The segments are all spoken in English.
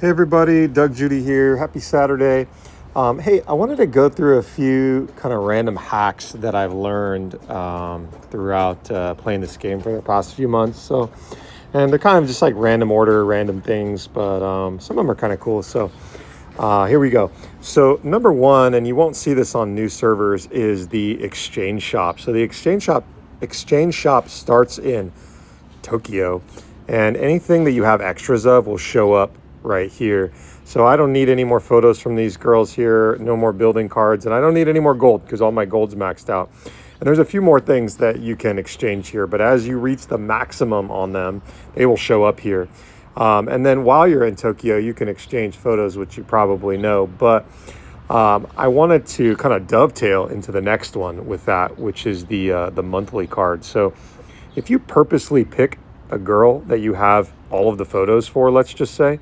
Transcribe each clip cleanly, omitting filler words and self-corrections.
Hey everybody, Doug Judy here. Happy Saturday. Hey, I wanted to go through a few kind of random hacks that I've learned throughout playing this game for the past few months. And they're kind of just like random order, random things, but some of them are kind of cool. So here we go. So number one, and you won't see this on new servers, is the exchange shop. So the exchange shop starts in Tokyo, and anything that you have extras of will show up right here. So I don't need any more photos from these girls here, no more building cards, and I don't need any more gold because all my gold's maxed out. And there's a few more things that you can exchange here, but as you reach the maximum on them, they will show up here. And then while you're in Tokyo, you can exchange photos, which you probably know, but I wanted to kind of dovetail into the next one with that, which is the monthly card. So if you purposely pick a girl that you have all of the photos for, let's just say,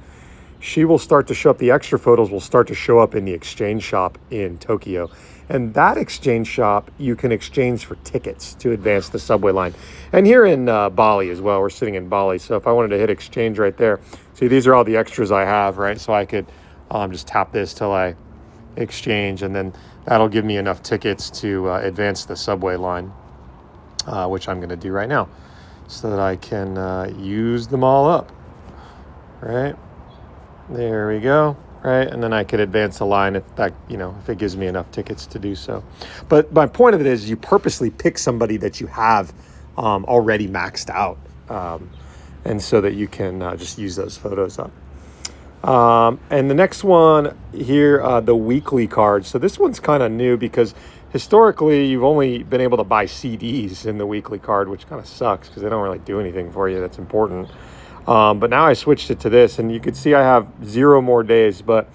she will start to show up. The extra photos will start to show up in the exchange shop in Tokyo. And that exchange shop, you can exchange for tickets to advance the subway line. And here in Bali as well, we're sitting in Bali. So if I wanted to hit exchange right there, see, these are all the extras I have, right? So I could just tap this till I exchange, and then that'll give me enough tickets to advance the subway line, which I'm going to do right now so that I can use them all up, right? There we go, right? And then I could advance the line if that, if it gives me enough tickets to do so. But my point of it is you purposely pick somebody that you have already maxed out, and so that you can just use those photos up. And the next one here, the weekly card. So this one's kind of new because historically you've only been able to buy CDs in the weekly card, which kind of sucks because they don't really do anything for you that's important. But now I switched it to this, and you can see I have 0 more days. But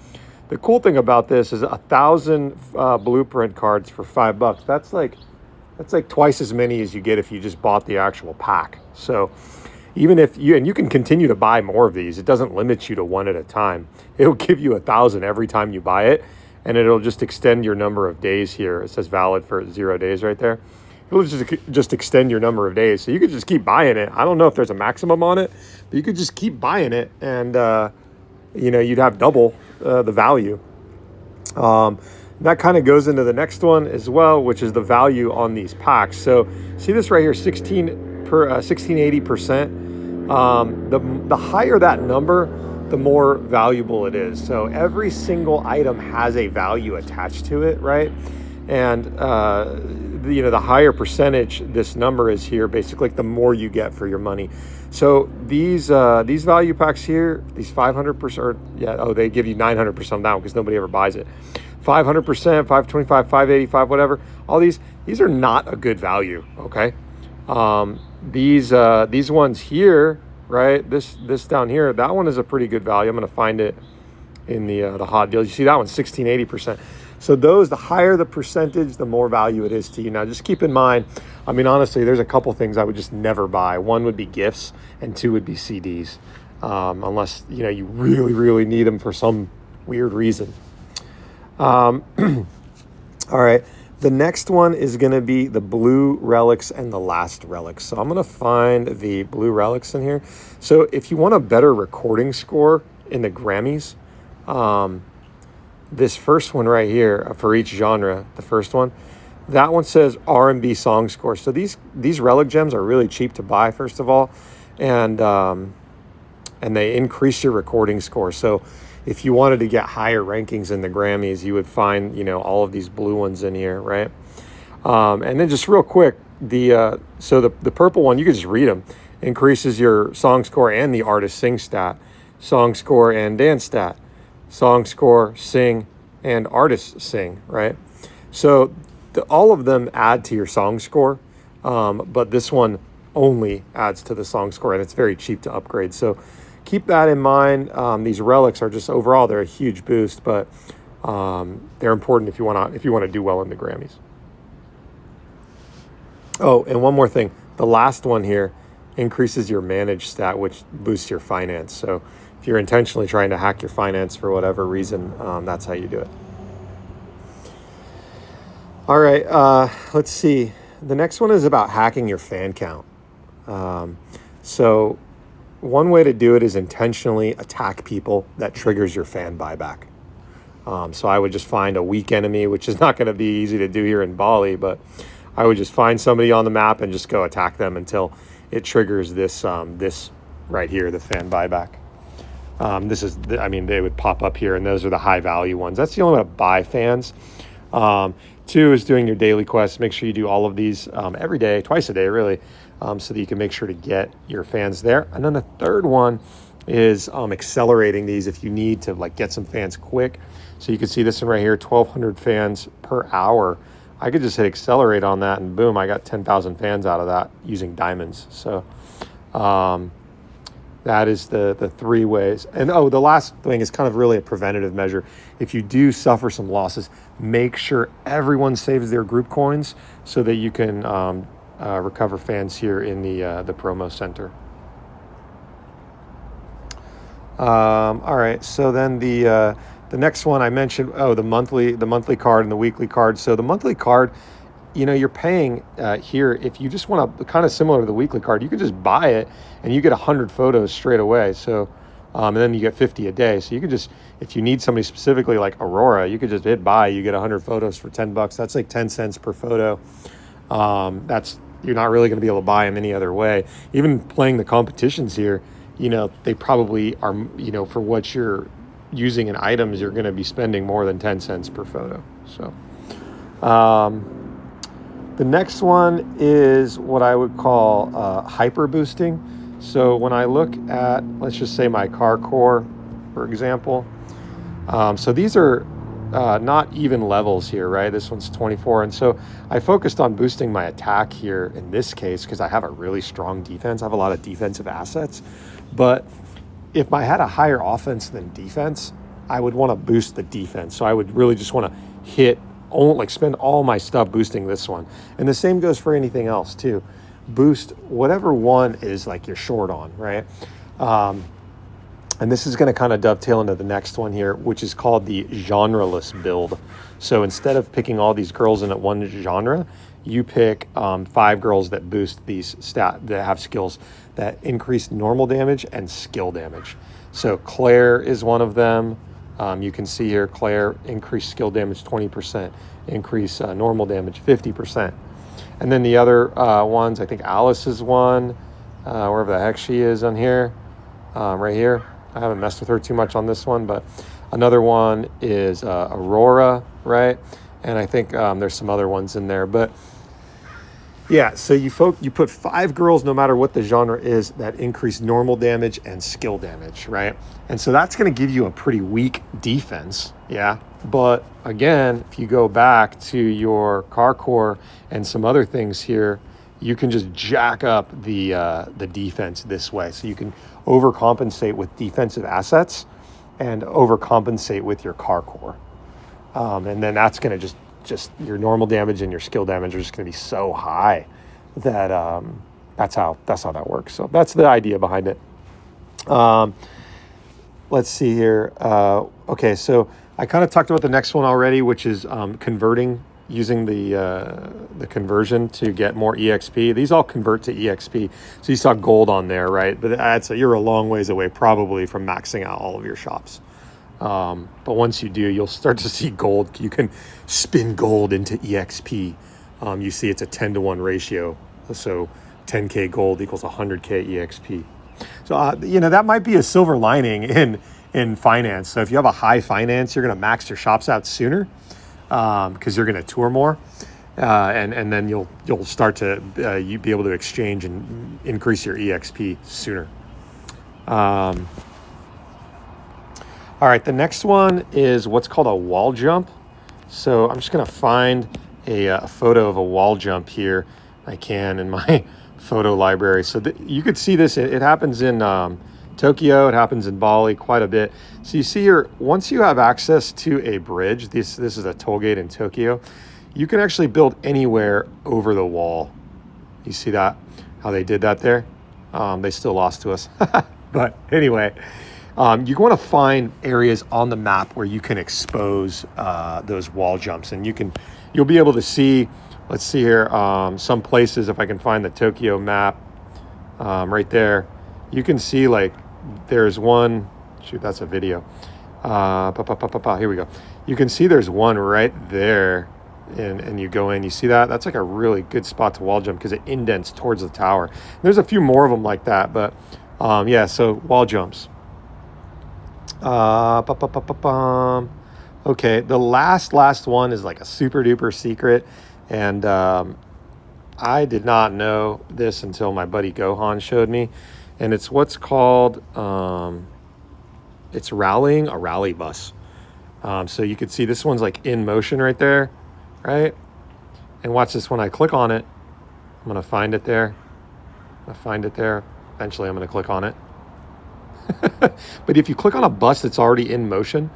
the cool thing about this is 1,000 blueprint cards for $5. That's like twice as many as you get if you just bought the actual pack. So even if you can continue to buy more of these, it doesn't limit you to one at a time. It'll give you 1,000 every time you buy it, and it'll just extend your number of days here. It says valid for 0 days right there. It'll just extend your number of days. So you could just keep buying it. I don't know if there's a maximum on it, but you could just keep buying it, and you'd have double the value. That kind of goes into the next one as well, which is the value on these packs. So see this right here, 1680%. The higher that number, the more valuable it is. So every single item has a value attached to it, right? And the higher percentage this number is here, basically the more you get for your money. So these value packs here, these 500%, they give you 900% on that one because nobody ever buys it. 500%, 525, 585, whatever. All these are not a good value. Okay, these ones here, right? This down here, that one is a pretty good value. I'm gonna find it in the hot deals. You see that one's 1680%. So the higher the percentage, the more value it is to you. Now, just keep in mind, I mean, honestly, there's a couple things I would just never buy. One would be gifts, and 2 would be CDs, unless, you really, really need them for some weird reason. All right. The next one is going to be the blue relics and the last relics. So I'm going to find the blue relics in here. So if you want a better recording score in the Grammys, this first one right here for each genre, the first one, that one says R&B song score. So these relic gems are really cheap to buy, first of all, and they increase your recording score. So if you wanted to get higher rankings in the Grammys, you would find all of these blue ones in here, right? And then just real quick, the purple one, you can just read them. Increases your song score and the artist sing stat, song score and dance stat, song score, sing, and artist sing, right? So all of them add to your song score, but this one only adds to the song score, and it's very cheap to upgrade. So keep that in mind. These relics are just overall, they're a huge boost, but they're important if you want to do well in the Grammys. Oh, and one more thing. The last one here increases your manage stat, which boosts your finance. So if you're intentionally trying to hack your finance for whatever reason, that's how you do it. All right, let's see. The next one is about hacking your fan count. So one way to do it is intentionally attack people that triggers your fan buyback. So I would just find a weak enemy, which is not going to be easy to do here in Bali, but I would just find somebody on the map and just go attack them until it triggers this right here, the fan buyback. They would pop up here, and those are the high value ones. That's the only way to buy fans. Two is doing your daily quests. Make sure you do all of these every day, twice a day, really, so that you can make sure to get your fans there. And then the third one is accelerating these if you need to get some fans quick. So you can see this one right here, 1,200 fans per hour. I could just hit accelerate on that, and boom, I got 10,000 fans out of that using diamonds. So that is the three ways. And the last thing is kind of really a preventative measure. If you do suffer some losses, make sure everyone saves their group coins so that you can recover fans here in the promo center. All right, so then the next one I mentioned, the monthly card and the weekly card. So the monthly card, you're paying here. If you just want to, kind of similar to the weekly card, you can just buy it and you get 100 photos straight away. So, and then you get 50 a day. So you could just, if you need somebody specifically like Aurora, you could just hit buy. You get 100 photos for $10. That's like 10 cents per photo. You're not really going to be able to buy them any other way. Even playing the competitions here, they probably are, for what you're using in items, you're going to be spending more than 10 cents per photo. So, the next one is what I would call hyper boosting. So when I look at, let's just say my car core, for example. So these are not even levels here, right? This one's 24. And so I focused on boosting my attack here in this case because I have a really strong defense. I have a lot of defensive assets. But if I had a higher offense than defense, I would want to boost the defense. So I would really just want to spend all my stuff boosting this one. And the same goes for anything else too. Boost whatever one is you're short on, right? And this is going to kind of dovetail into the next one here, which is called the Genreless build. So instead of picking all these girls in at one genre, you pick 5 girls that boost these that have skills that increase normal damage and skill damage. So Claire is one of them. You can see here, Claire, increase skill damage 20%, increase normal damage 50%. And then the other ones, I think Alice is one, wherever the heck she is on here, right here. I haven't messed with her too much on this one, but another one is Aurora, right? And I think there's some other ones in there, but yeah, so you put 5 girls, no matter what the genre is, that increase normal damage and skill damage, right? And so that's going to give you a pretty weak defense, yeah? But again, if you go back to your car core and some other things here, you can just jack up the defense this way. So you can overcompensate with defensive assets and overcompensate with your car core. And then that's going to just your normal damage and your skill damage are just going to be so high that that's how that works. So that's the idea behind it. Let's see here. Okay, so I kind of talked about the next one already, which is converting, using the conversion to get more EXP. These all convert to EXP. So you saw gold on there, right? But you're a long ways away probably from maxing out all of your shops. But once you do, you'll start to see gold. You can spin gold into EXP. You see it's a 10-to-1 ratio. So 10K gold equals 100K EXP. So, that might be a silver lining in finance. So if you have a high finance, you're going to max your shops out sooner because you're going to tour more. And then you'll start to you be able to exchange and increase your EXP sooner. All right, the next one is what's called a wall jump. So I'm just going to find a photo of a wall jump here. I can in my photo library. So you could see this. It happens in Tokyo. It happens in Bali quite a bit. So you see here, once you have access to a bridge, this is a toll gate in Tokyo, you can actually build anywhere over the wall. You see that, how they did that there? They still lost to us. But anyway, you want to find areas on the map where you can expose those wall jumps, and you'll be able to see. Let's see here, some places. If I can find the Tokyo map, right there, you can see like there's one, shoot, that's a video. Here we go. You can see there's one right there, and you go in, you see that? That's like a really good spot to wall jump because it indents towards the tower. There's a few more of them like that, but yeah, so wall jumps. Okay, the last one is like a super duper secret, and I did not know this until my buddy Gohan showed me, and it's what's called it's rallying a rally bus. So you can see this one's like in motion right there, right? And watch this, when I click on it, I'm gonna find it there. Eventually I'm gonna click on it. But if you click on a bus that's already in motion,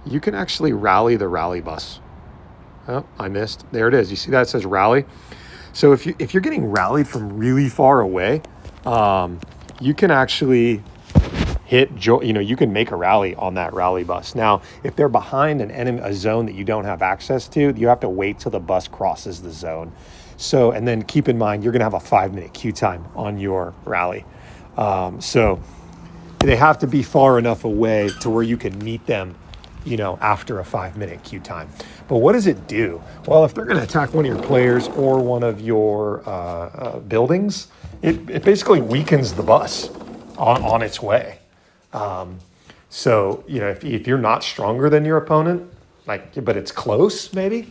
you can actually rally the rally bus. Oh, I missed. There it is. You see that? It says rally. So if you're getting rallied from really far away, you can actually you can make a rally on that rally bus. Now, if they're behind a zone that you don't have access to, you have to wait till the bus crosses the zone. So, and then keep in mind, you're going to have a 5-minute queue time on your rally. So they have to be far enough away to where you can meet them, after a 5-minute queue time. But what does it do? Well, if they're going to attack one of your players or one of your buildings, it basically weakens the bus on its way. So, if you're not stronger than your opponent, but it's close maybe,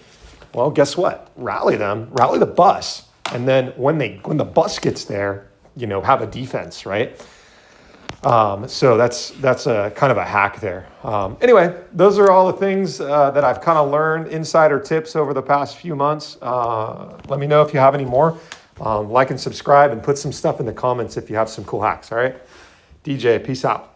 well, guess what? Rally the bus. And then when the bus gets there, have a defense, right? So that's a kind of a hack there. Anyway, those are all the things that I've kind of learned, insider tips over the past few months. Let me know if you have any more. Like and subscribe and put some stuff in the comments if you have some cool hacks. All right. DJ, peace out.